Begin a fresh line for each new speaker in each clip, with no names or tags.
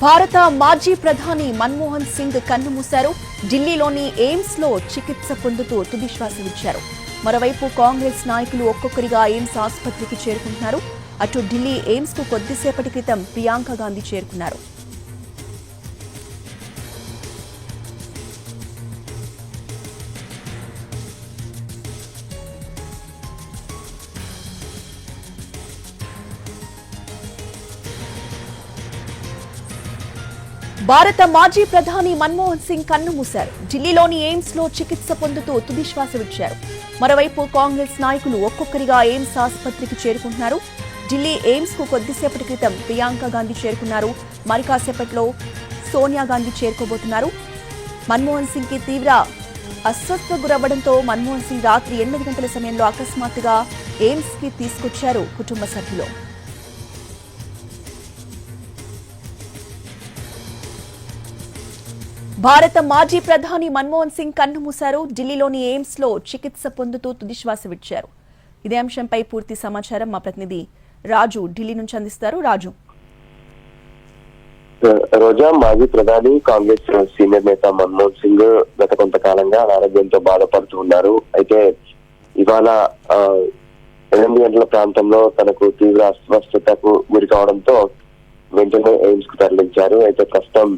భారత మాజీ ప్రధాని మన్మోహన్ సింగ్ కన్నుమూశారు. ఢిల్లీలోని ఎయిమ్స్ లో చికిత్స పొందుతూ తుదిశ్వాస విడిచారు. మరోవైపు కాంగ్రెస్ నాయకులు ఒక్కొక్కరిగా ఎయిమ్స్ ఆసుపత్రికి చేరుకుంటున్నారు. అటు ఢిల్లీ ఎయిమ్స్ కు కొద్దిసేపటి క్రితం ప్రియాంక గాంధీ చేరుకున్నారు. భారత మాజీ ప్రధాని మన్మోహన్ సింగ్ కన్నుమూశారు. ఢిల్లీలోని ఎయిమ్స్ లో చికిత్స పొందుతూ తుదిశ్వాస విడిచారు. మరోవైపు కాంగ్రెస్ నాయకులు ఒక్కొక్కరిగా ఎయిమ్స్ ఆసుపత్రికి చేరుకుంటున్నారు. ఢిల్లీ ఎయిమ్స్ కు కొద్దిసేపటి క్రితం ప్రియాంక గాంధీ చేరుకున్నారు. మరి కాసేపట్లో సోనియా గాంధీ చేరుకోబోతున్నారు. మన్మోహన్ సింగ్ కి తీవ్ర అస్వస్థత గురవ్వడంతో మన్మోహన్ సింగ్ రాత్రి 8 గంటల సమయంలో అకస్మాత్తుగా ఎయిమ్స్ కి తీసుకొచ్చారు కుటుంబ సభ్యులు. భారత మాజీ ప్రధాని మన్మోహన్ సింగ్ కన్నుమూశారు. ఢిల్లీలోని ఎయిమ్స్ లో చికిత్స పొందుతూ తుదిశ్వాస విడిచారు. ఇదే అంశంపై పూర్తి సమాచారం మా ప్రతినిధి రాజు ఢిల్లీ నుంచి అందిస్తారు. రాజు.
రోజా, మాజీ ప్రధాని కాంగ్రెస్ సీనియర్ నేత మన్మోహన్ సింగ్ గత కొంతకాలంగా అనారోగ్యంతో బాధపడుతూ ఉన్నారు. అయితే ఇవాళ 8 గంటల ప్రాంతంలో తనకు తీవ్ర అస్వస్థతకు గురి కావడంతో వెంటనే ఎయిమ్స్ కు తరలించారు. అయితే ప్రస్తుతం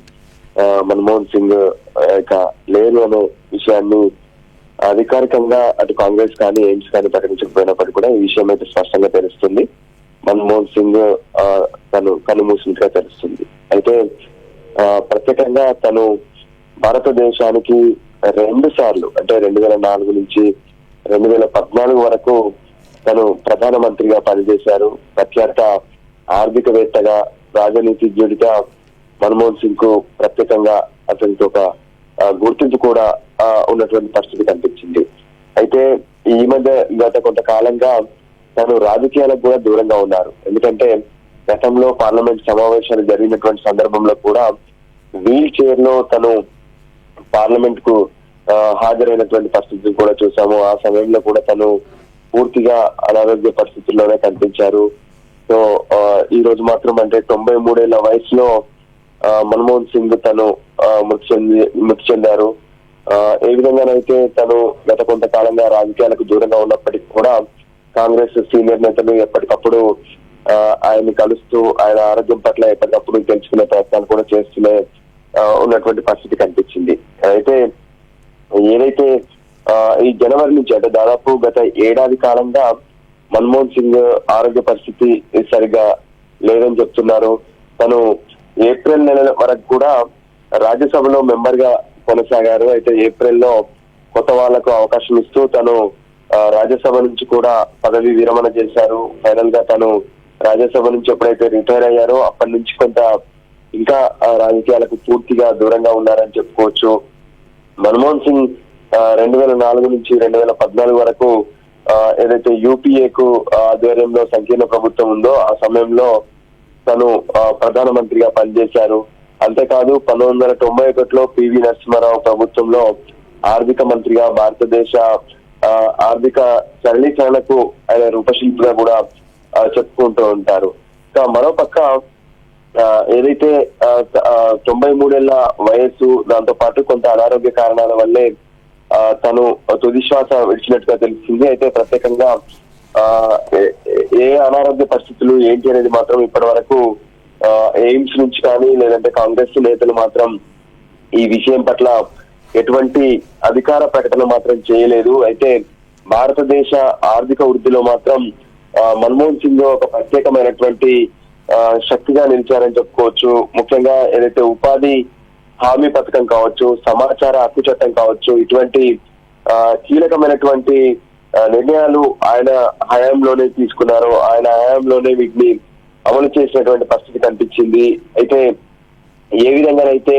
మన్మోహన్ సింగ్ ఇక లేరు అనే విషయాన్ని అధికారికంగా అటు కాంగ్రెస్ కానీ ఎయిమ్స్ కానీ ప్రకటించకపోయినప్పటికీ కూడా ఈ విషయం అయితే స్పష్టంగా తెలుస్తుంది. మన్మోహన్ సింగ్ తను కన్నుమూసినట్టుగా తెలుస్తుంది. అయితే ప్రత్యేకంగా తను భారతదేశానికి 2 సార్లు అంటే 2004 నుంచి 2014 వరకు తను ప్రధానమంత్రిగా పనిచేశారు. ప్రఖ్యాత ఆర్థికవేత్తగా, రాజనీతిజ్ఞుడిగా మన్మోహన్ సింగ్ కు ప్రత్యేకంగా అతనికి ఒక గుర్తింపు కూడా ఉన్నటువంటి పరిస్థితి కనిపించింది. అయితే ఈ మధ్య గత కొంతకాలంగా తను రాజకీయాలకు కూడా దూరంగా ఉన్నారు. ఎందుకంటే గతంలో పార్లమెంట్ సమావేశాలు జరిగినటువంటి సందర్భంలో కూడా వీల్ చైర్ లో తను పార్లమెంట్ కు హాజరైనటువంటి పరిస్థితులు కూడా చూసాము. ఆ సమయంలో కూడా తను పూర్తిగా అనారోగ్య పరిస్థితుల్లోనే కనిపించారు. సో ఈ రోజు మాత్రం అంటే 93 ఏళ్ల వయసులో మన్మోహన్ సింగ్ తను మృతి చెందారు. ఏ విధంగానైతే తను గత కొంతకాలంగా రాజకీయాలకు దూరంగా ఉన్నప్పటికీ కూడా కాంగ్రెస్ సీనియర్ నేతలు ఎప్పటికప్పుడు ఆయన్ని కలుస్తూ ఆయన ఆరోగ్యం పట్ల ఎప్పటికప్పుడు తెలుసుకునే ప్రయత్నాలు కూడా చేస్తూనే ఉన్నటువంటి పరిస్థితి కనిపించింది. అయితే ఏదైతే ఈ జనవరి నుంచి అంటే దాదాపు గత ఏడాది కాలంగా మన్మోహన్ సింగ్ ఆరోగ్య పరిస్థితి సరిగా లేదని చెప్తున్నారు. తను ఏప్రిల్ నెల వరకు కూడా రాజ్యసభలో మెంబర్ గా కొనసాగారు. అయితే ఏప్రిల్లో కొత్త వాళ్లకు అవకాశం ఇస్తూ తను రాజ్యసభ నుంచి కూడా పదవి విరమణ చేశారు. ఫైనల్ గా తను రాజ్యసభ నుంచి ఎప్పుడైతే రిటైర్ అయ్యారో అప్పటి నుంచి కొంత ఇంకా రాజకీయాలకు పూర్తిగా దూరంగా ఉన్నారని చెప్పుకోవచ్చు. మన్మోహన్ సింగ్ 2004 నుంచి 2014 వరకు ఏదైతే యూపీఏకు ఆధ్వర్యంలో సంకీర్ణ ప్రభుత్వం ఉందో ఆ సమయంలో తను ప్రధానమంత్రిగా పనిచేశారు. అంతేకాదు 1991లో పివి నరసింహారావు ప్రభుత్వంలో ఆర్థిక మంత్రిగా భారతదేశ ఆర్థిక సరళీకరణకు ఆయన రూపశిల్పిగా కూడా చెప్పుకుంటూ ఉంటారు. మరోపక్క ఏదైతే 93 ఏళ్ల వయస్సు, దాంతో పాటు కొంత అనారోగ్య కారణాల వల్లే తను తుదిశ్వాస విడిచినట్టుగా తెలిసింది. అయితే ప్రత్యేకంగా ఏ అనారోగ్య పరిస్థితులు ఏంటి అనేది మాత్రం ఇప్పటి వరకు ఎయిమ్స్ నుంచి కానీ లేదంటే కాంగ్రెస్ నేతలు మాత్రం ఈ విషయం పట్ల ఎటువంటి అధికార ప్రకటన మాత్రం చేయలేదు. అయితే భారతదేశ ఆర్థిక వృద్ధిలో మాత్రం మన్మోహన్ సింగ్ ఒక ప్రత్యేకమైనటువంటి శక్తిగా నిలిచారని చెప్పుకోవచ్చు. ముఖ్యంగా ఏదైతే ఉపాధి హామీ పథకం కావచ్చు, సమాచార హక్కు చట్టం కావచ్చు, ఇటువంటి కీలకమైనటువంటి నిర్ణయాలు ఆయన హయాంలోనే తీసుకున్నారు. ఆయన హయాంలోనే వీటిని అమలు చేసినటువంటి పరిస్థితి కనిపించింది. అయితే ఏ విధంగానైతే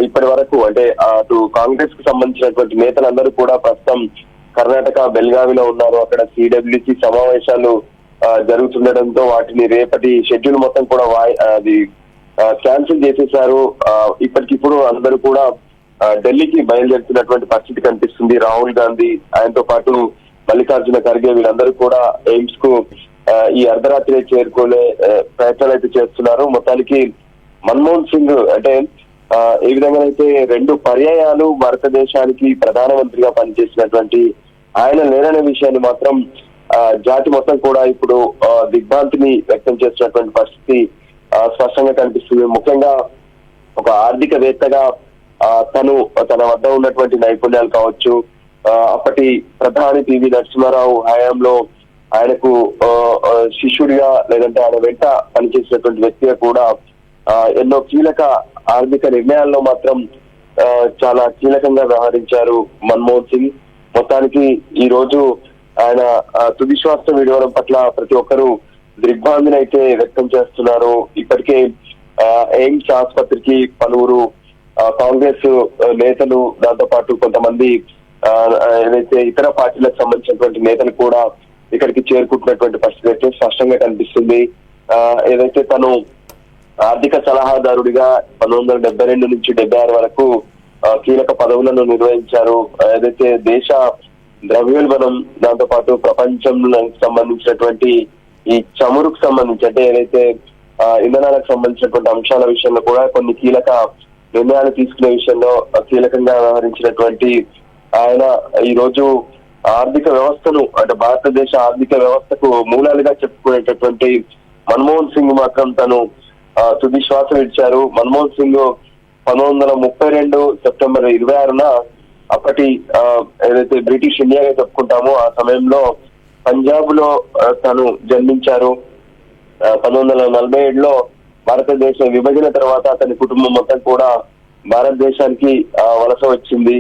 ఇప్పటి వరకు అంటే అటు కాంగ్రెస్ కు సంబంధించినటువంటి నేతలందరూ కూడా ప్రస్తుతం కర్ణాటక బెల్గావిలో ఉన్నారు. అక్కడ సిడబ్ల్యూసి సమావేశాలు జరుగుతుండడంతో వాటిని రేపటి షెడ్యూల్ మొత్తం కూడా అది క్యాన్సిల్ చేసేశారు. ఇప్పటికిప్పుడు అందరూ కూడా ఢిల్లీకి బయలుదేరుతున్నటువంటి పరిస్థితి కనిపిస్తుంది. రాహుల్ గాంధీ, ఆయనతో పాటు మల్లికార్జున ఖర్గే వీళ్ళందరూ కూడా ఎయిమ్స్ కు ఈ అర్ధరాత్రి చేరుకునే ప్రయత్నాలు అయితే చేస్తున్నారు. మొత్తానికి మన్మోహన్ సింగ్ అంటే ఏ విధంగా అయితే 2 పర్యాయాలు భారతదేశానికి ప్రధానమంత్రిగా పనిచేసినటువంటి ఆయన లేరనే విషయాన్ని మాత్రం జాతి మొత్తం కూడా ఇప్పుడు దిగ్భ్రాంతిని వ్యక్తం చేస్తున్నటువంటి పరిస్థితి స్పష్టంగా కనిపిస్తుంది. ముఖ్యంగా ఒక ఆర్థికవేత్తగా తన వద్ద ఉన్నటువంటి నైపుణ్యాలు కావచ్చు, అప్పటి ప్రధాని పివి నరసింహారావు హయాంలో ఆయనకు శిష్యుడిగా లేదంటే ఆయన వెంట పనిచేసినటువంటి వ్యక్తిగా కూడా ఎన్నో కీలక ఆర్థిక నిర్ణయాల్లో మాత్రం చాలా కీలకంగా వ్యవహరించారు మన్మోహన్ సింగ్. మొత్తానికి ఈ రోజు ఆయన తుది శ్వాస విడవడం పట్ల ప్రతి ఒక్కరూ దిగ్భ్రాంతిని అయితే వ్యక్తం చేస్తున్నారు. ఇప్పటికే ఎయిమ్స్ ఆసుపత్రికి పలువురు కాంగ్రెస్ నేతలు, దాంతో పాటు కొంతమంది ఏదైతే ఇతర పార్టీలకు సంబంధించినటువంటి నేతలు కూడా ఇక్కడికి చేరుకుంటున్నటువంటి పరిస్థితి అయితే స్పష్టంగా కనిపిస్తుంది. ఏదైతే తను ఆర్థిక సలహాదారుడిగా 1972 నుంచి 76 వరకు కీలక పదవులను నిర్వహించారు. ఏదైతే దేశ ద్రవ్యోల్బణం, దాంతో పాటు ప్రపంచంకి సంబంధించినటువంటి ఈ చమురుకు సంబంధించి అంటే ఏదైతే ఇంధనాలకు సంబంధించినటువంటి అంశాల విషయంలో కూడా కొన్ని కీలక నిర్ణయాలు తీసుకునే విషయంలో కీలకంగా వ్యవహరించినటువంటి ఆయన ఈ రోజు ఆర్థిక వ్యవస్థను అంటే భారతదేశ ఆర్థిక వ్యవస్థకు మూలాలుగా చెప్పుకునేటటువంటి మన్మోహన్ సింగ్ మాత్రం తను తుది శ్వాస విడిచారు. మన్మోహన్ సింగ్ 1932 సెప్టెంబర్ 26న అప్పటి ఏదైతే బ్రిటిష్ ఇండియాగా చెప్పుకుంటామో ఆ సమయంలో పంజాబ్ లో తను జన్మించారు. 1947లో భారతదేశ విభజన తర్వాత అతని కుటుంబం మొత్తం కూడా భారతదేశానికి వలస వచ్చింది.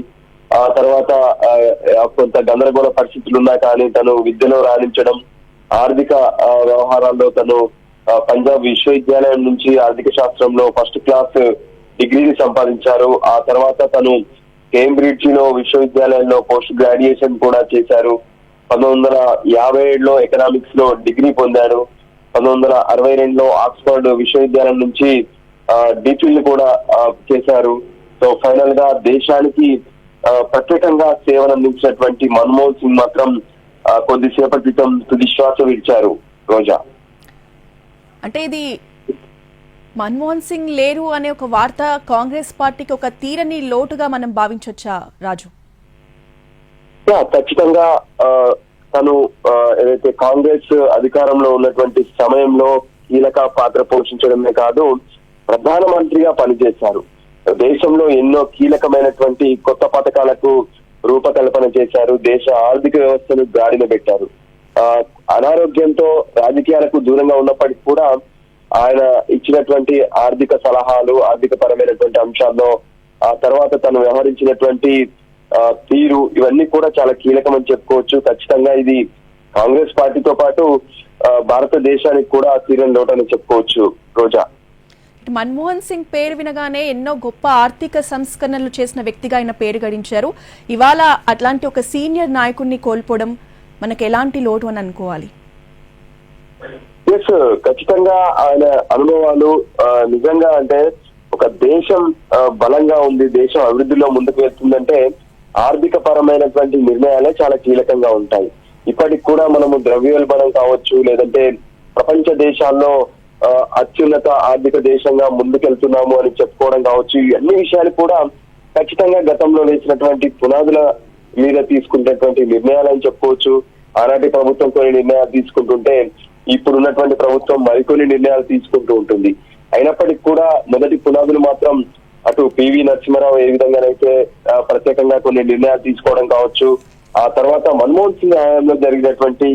ఆ తర్వాత కొంత గందరగోళ పరిస్థితులు ఉన్నా కానీ తను విద్యలో రాణించడం, ఆర్థిక వ్యవహారాల్లో తను పంజాబ్ విశ్వవిద్యాలయం నుంచి ఆర్థిక శాస్త్రంలో ఫస్ట్ క్లాస్ డిగ్రీని సంపాదించారు. ఆ తర్వాత తను కేంబ్రిడ్జ్ లో విశ్వవిద్యాలయంలో పోస్ట్ గ్రాడ్యుయేషన్ కూడా చేశారు. 1957లో ఎకనామిక్స్ లో డిగ్రీ పొందాడు. 1962లో ఆక్స్ఫర్డ్ విశ్వవిద్యాలయం నుంచి డిఫిల్ కూడా చేశారు. సో ఫైనల్ గా దేశానికి ప్రత్యేకంగా సేవలు అందించినటువంటి మన్మోహన్ సింగ్ మాత్రం కొద్దిసేపటి క్రితం తుది శ్వాస విడిచారు. రోజా,
అంటే ఇది మన్మోహన్ సింగ్ లేరు అనే ఒక వార్త కాంగ్రెస్ పార్టీకి ఒక తీరని లోటుగా మనం భావించొచ్చా రాజు?
ఖచ్చితంగా తను ఏదైతే కాంగ్రెస్ అధికారంలో ఉన్నటువంటి సమయంలో కీలక పాత్ర పోషించడమే కాదు, ప్రధానమంత్రిగా పనిచేశారు. దేశంలో ఎన్నో కీలకమైనటువంటి కొత్త పథకాలకు రూపకల్పన చేశారు. దేశ ఆర్థిక వ్యవస్థను గాడిన పెట్టారు. అనారోగ్యంతో రాజకీయాలకు దూరంగా ఉన్నప్పటికీ కూడా ఆయన ఇచ్చినటువంటి ఆర్థిక సలహాలు, ఆర్థిక పరమైనటువంటి అంశాల్లో ఆ తర్వాత తను వ్యవహరించినటువంటి తీరు ఇవన్నీ కూడా చాలా కీలకమని చెప్పుకోవచ్చు. ఖచ్చితంగా ఇది కాంగ్రెస్ పార్టీతో పాటు భారతదేశానికి కూడా తీరని లోటని చెప్పుకోవచ్చు. రోజా,
మన్మోహన్ సింగ్ పేరు వినగానే ఎన్నో గొప్ప ఆర్థిక సంస్కరణలు చేసిన వ్యక్తిగా ఆయన పేరు గడించారు. ఇవాళ అట్లాంటి ఒక సీనియర్ నాయకుడిని కోల్పోవడం మనకు ఎలాంటి లోటు అని అనుకోవాలి?
ఖచ్చితంగా ఆయన అనుభవాలు నిజంగా అంటే ఒక దేశం బలంగా ఉంది, దేశం అభివృద్ధిలో ముందుకు వెళ్తుందంటే ఆర్థిక పరమైనటువంటి నిర్ణయాలే చాలా కీలకంగా ఉంటాయి. ఇప్పటికి కూడా మనము ద్రవ్యోల్బణం కావచ్చు, లేదంటే ప్రపంచ దేశాల్లో అత్యున్నత ఆర్థిక దేశంగా ముందుకెళ్తున్నాము అని చెప్పుకోవడం కావచ్చు. అన్ని విషయాలు కూడా ఖచ్చితంగా గతంలో వేసినటువంటి పునాదుల మీద తీసుకున్నటువంటి నిర్ణయాలని చెప్పుకోవచ్చు. ఆనాటి ప్రభుత్వం కొన్ని నిర్ణయాలు తీసుకుంటుంటే ఇప్పుడున్నటువంటి ప్రభుత్వం మరికొన్ని నిర్ణయాలు తీసుకుంటూ ఉంటుంది. అయినప్పటికీ కూడా మొదటి పునాదులు మాత్రం అటు పివి నరసింహారావు ఏ విధంగానైతే ప్రత్యేకంగా కొన్ని నిర్ణయాలు తీసుకోవడం కావచ్చు, ఆ తర్వాత మన్మోహన్ సింగ్ హయాంలో జరిగినటువంటి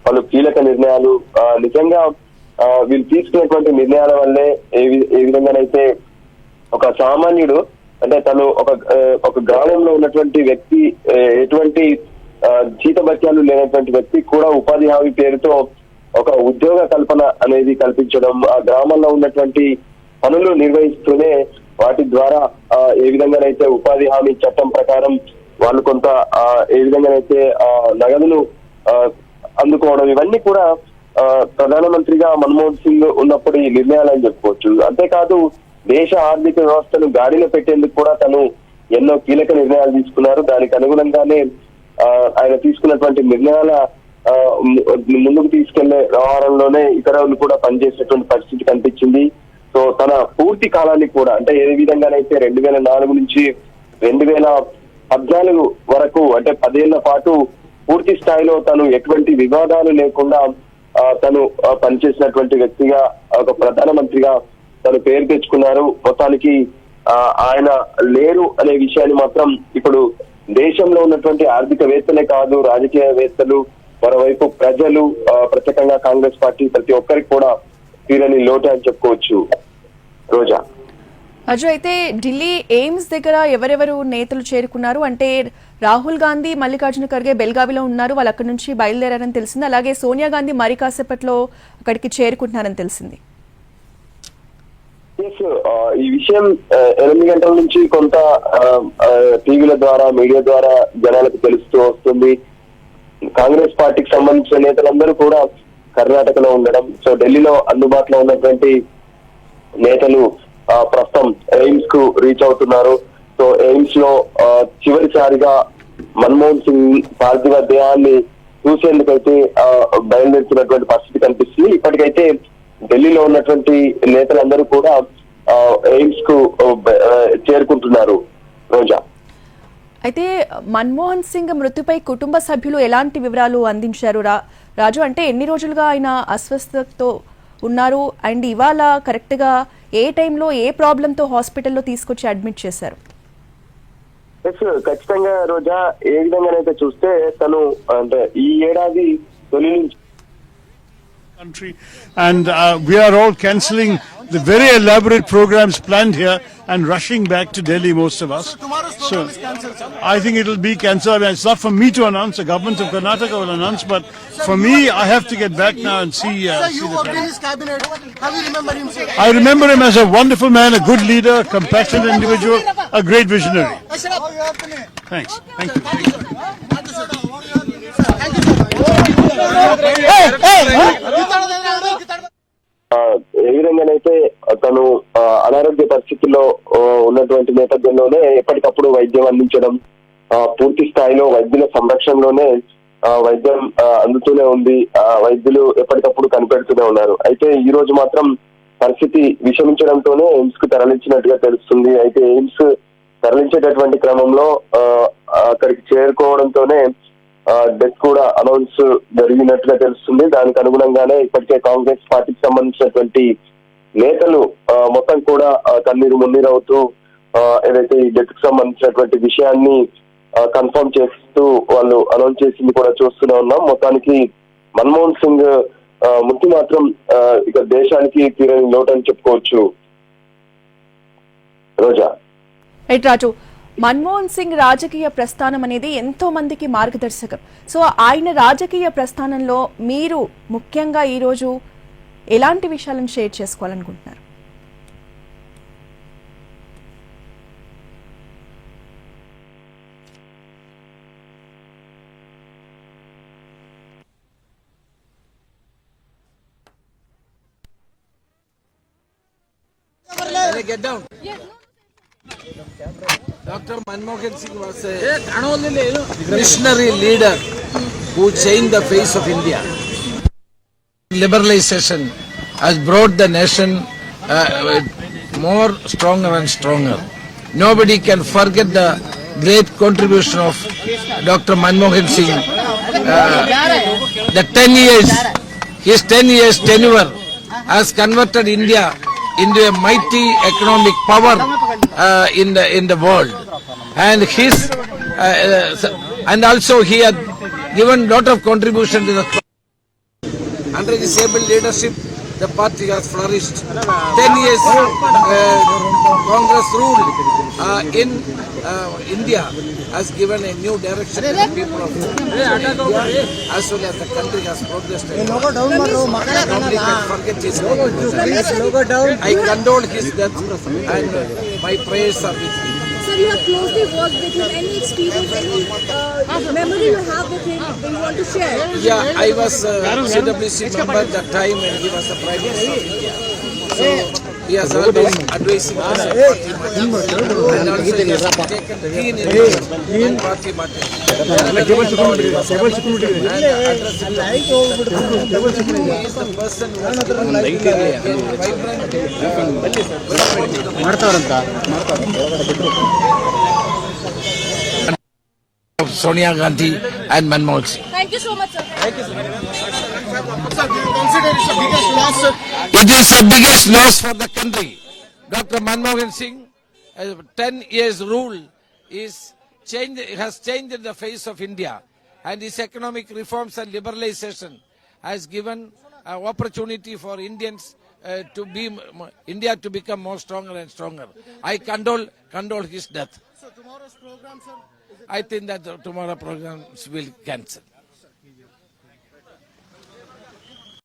పలు కీలక నిర్ణయాలు నిజంగా వీళ్ళు తీసుకునేటువంటి నిర్ణయాల వల్లే ఏ విధంగానైతే ఒక సామాన్యుడు అంటే తను ఒక గ్రామంలో ఉన్నటువంటి వ్యక్తి, ఎటువంటి జీతభత్యాలు లేనటువంటి వ్యక్తి కూడా ఉపాధి హామీ పేరుతో ఒక ఉద్యోగ కల్పన అనేది కల్పించడం, ఆ గ్రామంలో ఉన్నటువంటి పనులు నిర్వహిస్తూనే వాటి ద్వారా ఏ విధంగానైతే ఉపాధి హామీ చట్టం ప్రకారం వాళ్ళు కొంత ఏ విధంగానైతే నగదును అందుకోవడం, ఇవన్నీ కూడా ప్రధానమంత్రిగా మన్మోహన్ సింగ్ ఉన్నప్పుడు ఈ నిర్ణయాలని చెప్పుకోవచ్చు. అంతేకాదు దేశ ఆర్థిక వ్యవస్థను గాడిలో పెట్టేందుకు కూడా తను ఎన్నో కీలక నిర్ణయాలు తీసుకున్నారు. దానికి అనుగుణంగానే ఆయన తీసుకున్నటువంటి నిర్ణయాల ముందుకు తీసుకెళ్లే వ్యవహారంలోనే ఇతరులు కూడా పనిచేసేటువంటి పరిస్థితి కనిపించింది. సో తన పూర్తి కాలాన్ని కూడా అంటే ఏ విధంగానైతే 2004 నుంచి 2014 వరకు అంటే 10 ఏళ్ల పాటు పూర్తి స్థాయిలో తను ఎటువంటి వివాదాలు లేకుండా తను పనిచేసినటువంటి వ్యక్తిగా ఒక ప్రధానమంత్రిగా తను పేరు తెచ్చుకున్నారు. మొత్తానికి ఆయన లేరు అనే విషయాన్ని మాత్రం ఇప్పుడు దేశంలో ఉన్నటువంటి ఆర్థికవేత్తలే కాదు, రాజకీయవేత్తలు, మరోవైపు ప్రజలు, ప్రత్యేకంగా కాంగ్రెస్ పార్టీ ప్రతి ఒక్కరికి కూడా తీరని లోటు అని చెప్పుకోవచ్చు. రోజా
అజు, అయితే ఢిల్లీ ఎయిమ్స్ దగ్గర ఎవరెవరు నేతలు చేరుకున్నారు అంటే రాహుల్ గాంధీ, మల్లికార్జున ఖర్గే బెల్గావిలో ఉన్నారు, వాళ్ళు అక్కడి నుంచి బయలుదేరారని తెలిసింది. అలాగే సోనియా గాంధీ మరి కాసేపట్లో అక్కడికి చేరుకుంటున్నారని తెలిసింది.
ఈ విషయం 8 గంటల నుంచి కొంత టీవీల ద్వారా, మీడియా ద్వారా జనాలకు తెలుస్తూ వస్తుంది. కాంగ్రెస్ పార్టీకి సంబంధించిన నేతలందరూ కూడా కర్ణాటకలో ఉండడం, సో ఢిల్లీలో అందుబాటులో ఉన్నటువంటి నేతలు ప్రస్తుతం ఎయిమ్స్ కు రీచ్ అవుతున్నారు. సో ఎయిమ్స్ లో చివరిసారిగా మన్మోహన్ సింగ్ పార్థివ దేహాన్ని చూసేందుకైతే బయలుదేరుతున్నటువంటి పరిస్థితి కనిపిస్తుంది. ఇప్పటికైతే ఢిల్లీలో ఉన్నటువంటి నేతలందరూ కూడా ఎయిమ్స్ కు చేరుకుంటున్నారు. రోజా
అయితే మన్మోహన్ సింగ్ మృతిపై కుటుంబ సభ్యులు ఎలాంటి వివరాలు అందించారు రాజు? అంటే ఎన్ని రోజులుగా ఆయన అస్వస్థతతో ఉన్నారు అండ్ ఇవాళ కరెక్ట్ గా ఏ టైంలో ఏ ప్రాబ్లంతో హాస్పిటల్లో తీసుకొచ్చి అడ్మిట్ చేశారు?
ఖచ్చితంగా రోజా ఏ విధంగానైతే చూస్తే తను అంటే ఈ ఏడాది తొలి నుంచి
country and we are all cancelling the very elaborate programs planned here and rushing back to Delhi, most of us. So I think it will be cancelled. I mean, it's not for me to announce, the government of Karnataka will announce, but for me I have to get back now and see
you worked in his cabinet. How do you remember him, sir?
I remember him as a wonderful man, a good leader, compassionate individual, a great visionary. Thanks. Thank you.
ఏ విధంగానైతే తను అనారోగ్య పరిస్థితుల్లో ఉన్నటువంటి నేపథ్యంలోనే ఎప్పటికప్పుడు వైద్యం అందించడం, పూర్తి స్థాయిలో వైద్యుల సంరక్షణలోనే వైద్యం అందుతూనే ఉంది. వైద్యులు ఎప్పటికప్పుడు కనిపెడుతూనే ఉన్నారు. అయితే ఈ రోజు మాత్రం పరిస్థితి విషమించడంతోనే ఎయిమ్స్ కు తరలించినట్టుగా తెలుస్తుంది. అయితే ఎయిమ్స్ తరలించేటటువంటి క్రమంలో అక్కడికి చేరుకోవడంతోనే డెత్ కూడా అనౌన్స్ జరిగినట్టుగా తెలుస్తుంది. దానికి అనుగుణంగానే ఇప్పటికే కాంగ్రెస్ పార్టీకి సంబంధించినటువంటి నేతలు మొత్తం కూడా కన్నీరు మున్నీరు అవుతూ ఏదైతే ఈ డెత్ కు సంబంధించినటువంటి విషయాన్ని కన్ఫర్మ్ చేస్తూ వాళ్ళు అనౌన్స్ చేసింది కూడా చూస్తూనే ఉన్నాం. మొత్తానికి మన్మోహన్ సింగ్ మృతి మాత్రం ఇక దేశానికి తీరని లోటు అని చెప్పుకోవచ్చు. రోజా
రైట్ రాజు, మన్మోహన్ సింగ్ రాజకీయ ప్రస్థానం అనేది ఎంతో మందికి మార్గదర్శకం. సో ఆయన రాజకీయ ప్రస్థానంలో మీరు ముఖ్యంగా ఈరోజు ఎలాంటి విషయాలను share చేసుకోవాలనుకుంటున్నారు?
Get down. Dr. Manmohan Singh was a visionary leader who changed the face of India. Liberalization has brought the nation more stronger and stronger. Nobody can forget the great contribution of Dr. Manmohan Singh. The 10 years, his 10 years tenure has converted India into a mighty economic power in the world, and his and also he had given lot of contribution to the. Under his able leadership, the party has flourished. 10 years Congress rule in India has given a new direction to the people of India, as well as the country has progressed. Nobody can forget his contribution. I condole his death and my prayers are with him.
Sir, you have closely worked with him. Any experience, any memory you have with him that you want to share?
Yeah, I was CWC member at that time when he was the Prime Minister of India. So He has always advising us and also he has taken keen interest in party matters. And addressing the he is the person who has given a vibrant of Sonia Gandhi and Manmohan Singh.
Thank you so much, sir.
It is the biggest loss for the country. Dr. Manmohan Singh, 10 years rule has changed the face of India, and his economic reforms and liberalization has given an opportunity for India to become more stronger and stronger. I condole his death.
So tomorrow's program, sir?
I think that tomorrow programs will cancel.